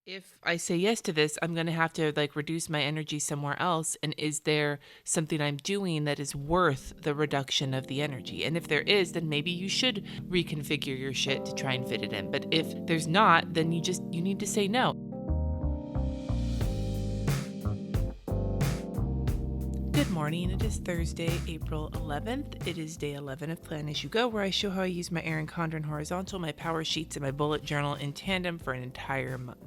if I say yes to this, I'm going to have to reduce my energy somewhere else. And is there something I'm doing that is worth the reduction of the energy? And if there is, then maybe you should reconfigure your shit to try and fit it in. But if there's not, then you need to say no. Good morning. It is Thursday, April 11th. It is day 11 of Plan As You Go, where I show how I use my Erin Condren horizontal, my power sheets, and my bullet journal in tandem for an entire month.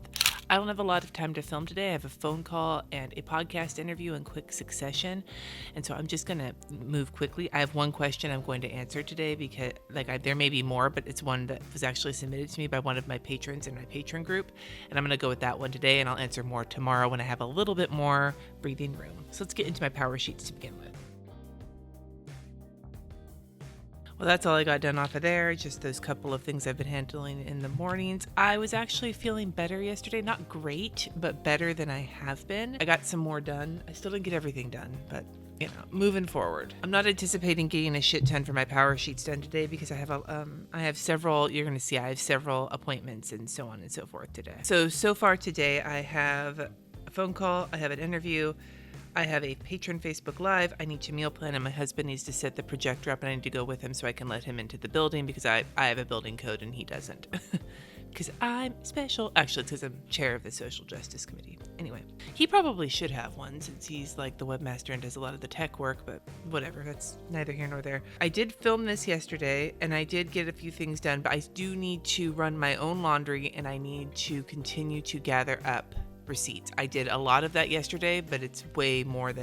I don't have a lot of time to film today. I have a phone call and a podcast interview in quick succession, and so I'm just going to move quickly. I have one question I'm going to answer today because there may be more, but it's one that was actually submitted to me by one of my patrons in my patron group, and I'm going to go with that one today, and I'll answer more tomorrow when I have a little bit more breathing room. So let's get into my power sheets to begin with. Well, that's all I got done off of there. Just those couple of things I've been handling in the mornings. I was actually feeling better yesterday. Not great, but better than I have been. I got some more done. I still didn't get everything done, but moving forward. I'm not anticipating getting a shit ton for my power sheets done today because I have several, you're going to see I have several appointments and so on and so forth today. So far today I have a phone call, I have an interview, I have a patron Facebook Live, I need to meal plan, and my husband needs to set the projector up, and I need to go with him so I can let him into the building because I have a building code and he doesn't. Because I'm special. Actually, it's because I'm chair of the Social Justice Committee. Anyway, he probably should have one since he's like the webmaster and does a lot of the tech work, but whatever, that's neither here nor there. I did film this yesterday, and I did get a few things done, but I do need to run my own laundry, and I need to continue to gather up receipts. I did a lot of that yesterday, but it's way more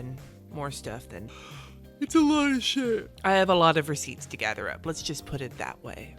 stuff than it's a lot of shit. I have a lot of receipts to gather up. Let's just put it that way.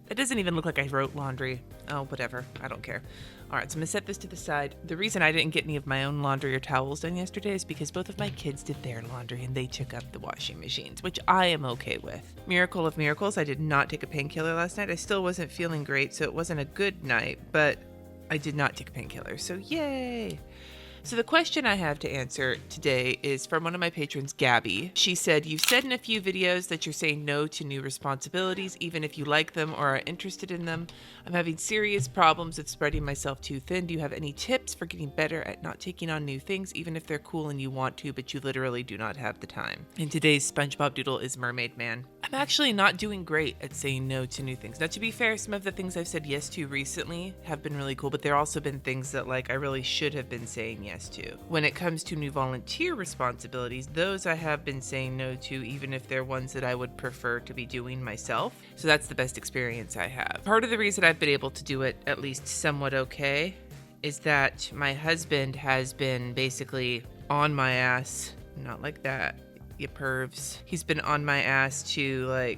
It doesn't even look like I wrote laundry. Oh, whatever. I don't care. All right, so I'm going to set this to the side. The reason I didn't get any of my own laundry or towels done yesterday is because both of my kids did their laundry and they took up the washing machines, which I am okay with. Miracle of miracles, I did not take a painkiller last night. I still wasn't feeling great, so it wasn't a good night, but I did not take a painkiller, so yay! So the question I have to answer today is from one of my patrons, Gabby. She said, "You've said in a few videos that you're saying no to new responsibilities, even if you like them or are interested in them. I'm having serious problems with spreading myself too thin. Do you have any tips for getting better at not taking on new things, even if they're cool and you want to, but you literally do not have the time?" And today's SpongeBob doodle is Mermaid Man. I'm actually not doing great at saying no to new things. Now, to be fair, some of the things I've said yes to recently have been really cool, but there have also been things that I really should have been saying yes to. When it comes to new volunteer responsibilities, those I have been saying no to, even if they're ones that I would prefer to be doing myself. So that's the best experience I have. Part of the reason I've been able to do it at least somewhat okay is that my husband has been basically on my ass. Not like that, you pervs. He's been on my ass to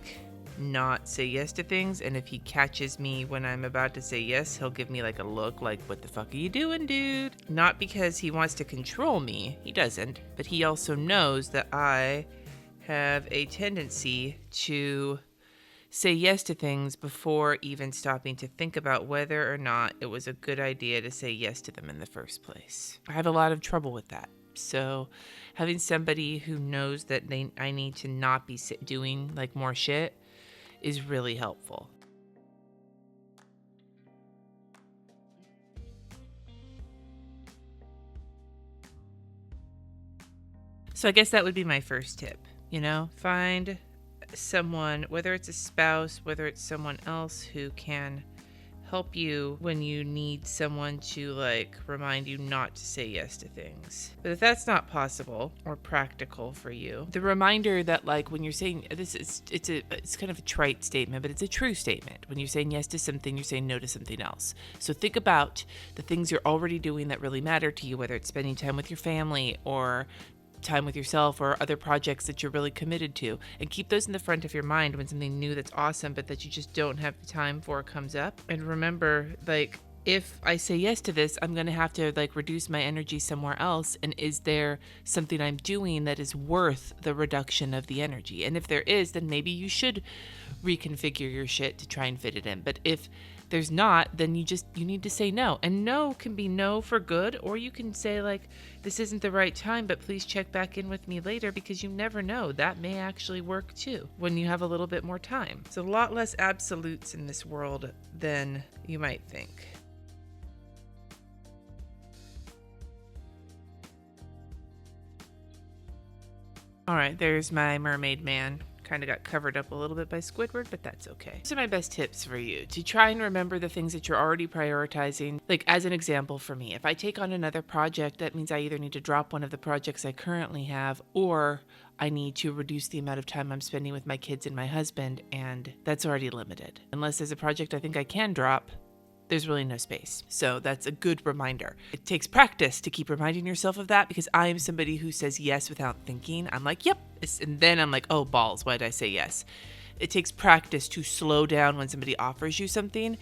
not say yes to things, and if he catches me when I'm about to say yes, he'll give me a look like, "What the fuck are you doing, dude?" Not because he wants to control me, he doesn't, but he also knows that I have a tendency to say yes to things before even stopping to think about whether or not it was a good idea to say yes to them in the first place. I have a lot of trouble with that. So having somebody who knows that I need to not be doing more shit is really helpful. So I guess that would be my first tip, find someone, whether it's a spouse, whether it's someone else who can help you when you need someone to remind you not to say yes to things. But if that's not possible or practical for you, the reminder that when you're saying this, it's kind of a trite statement, but it's a true statement. When you're saying yes to something, you're saying no to something else. So think about the things you're already doing that really matter to you, whether it's spending time with your family or time with yourself or other projects that you're really committed to, and keep those in the front of your mind when something new that's awesome but that you just don't have the time for comes up. And remember, if I say yes to this, I'm going to have to reduce my energy somewhere else, and is there something I'm doing that is worth the reduction of the energy? And if there is, then maybe you should reconfigure your shit to try and fit it in. But if there's not, then you need to say no. And no can be no for good, or you can say like, this isn't the right time, but please check back in with me later, because you never know. That may actually work too when you have a little bit more time. So a lot less absolutes in this world than you might think. All right, there's my mermaid man. Kind of got covered up a little bit by Squidward, but that's okay. These are my best tips for you to try and remember the things that you're already prioritizing. Like, as an example for me, if I take on another project, that means I either need to drop one of the projects I currently have, or I need to reduce the amount of time I'm spending with my kids and my husband, and that's already limited. Unless there's a project I think I can drop, there's really no space. So that's a good reminder. It takes practice to keep reminding yourself of that, because I am somebody who says yes without thinking. I'm like, yep. And then I'm like, oh, balls, why did I say yes? It takes practice to slow down when somebody offers you something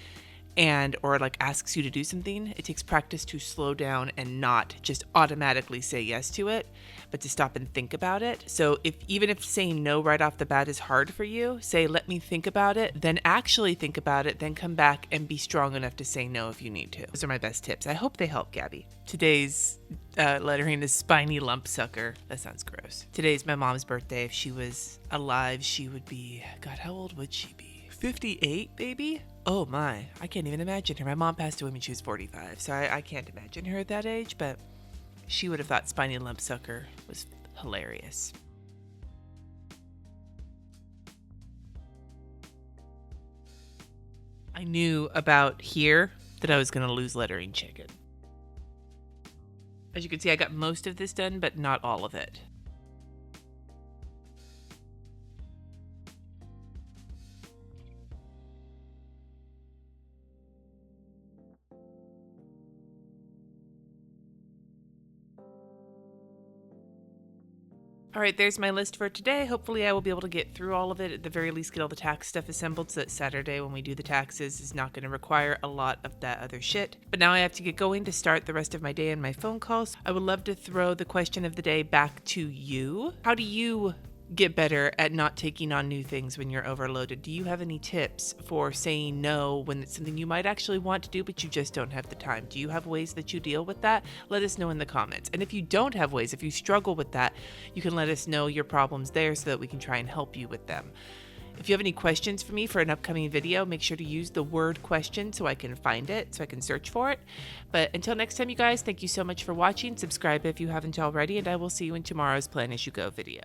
or like asks you to do something. It takes practice to slow down and not just automatically say yes to it, but to stop and think about it. So even if saying no right off the bat is hard for you, say, let me think about it, then actually think about it, then come back and be strong enough to say no if you need to. Those are my best tips. I hope they help, Gabby. Today's lettering is spiny lump sucker. That sounds gross. Today's my mom's birthday. If she was alive, she would be, God, how old would she be? 58, baby? Oh my, I can't even imagine her. My mom passed away when she was 45, so I can't imagine her at that age, but she would have thought spiny lump sucker was hilarious. I knew about here that I was going to lose lettering chicken. As you can see, I got most of this done, but not all of it. All right, there's my list for today. Hopefully I will be able to get through all of it, at the very least get all the tax stuff assembled, so that Saturday when we do the taxes is not going to require a lot of that other shit. But now I have to get going to start the rest of my day and my phone calls. I would love to throw the question of the day back to you. How do you get better at not taking on new things when you're overloaded? Do you have any tips for saying no when it's something you might actually want to do, but you just don't have the time? Do you have ways that you deal with that? Let us know in the comments. And if you don't have ways, if you struggle with that, you can let us know your problems there so that we can try and help you with them. If you have any questions for me for an upcoming video, make sure to use the word question so I can find it, so I can search for it. But until next time, you guys, thank you so much for watching. Subscribe if you haven't already, and I will see you in tomorrow's Plan As You Go video.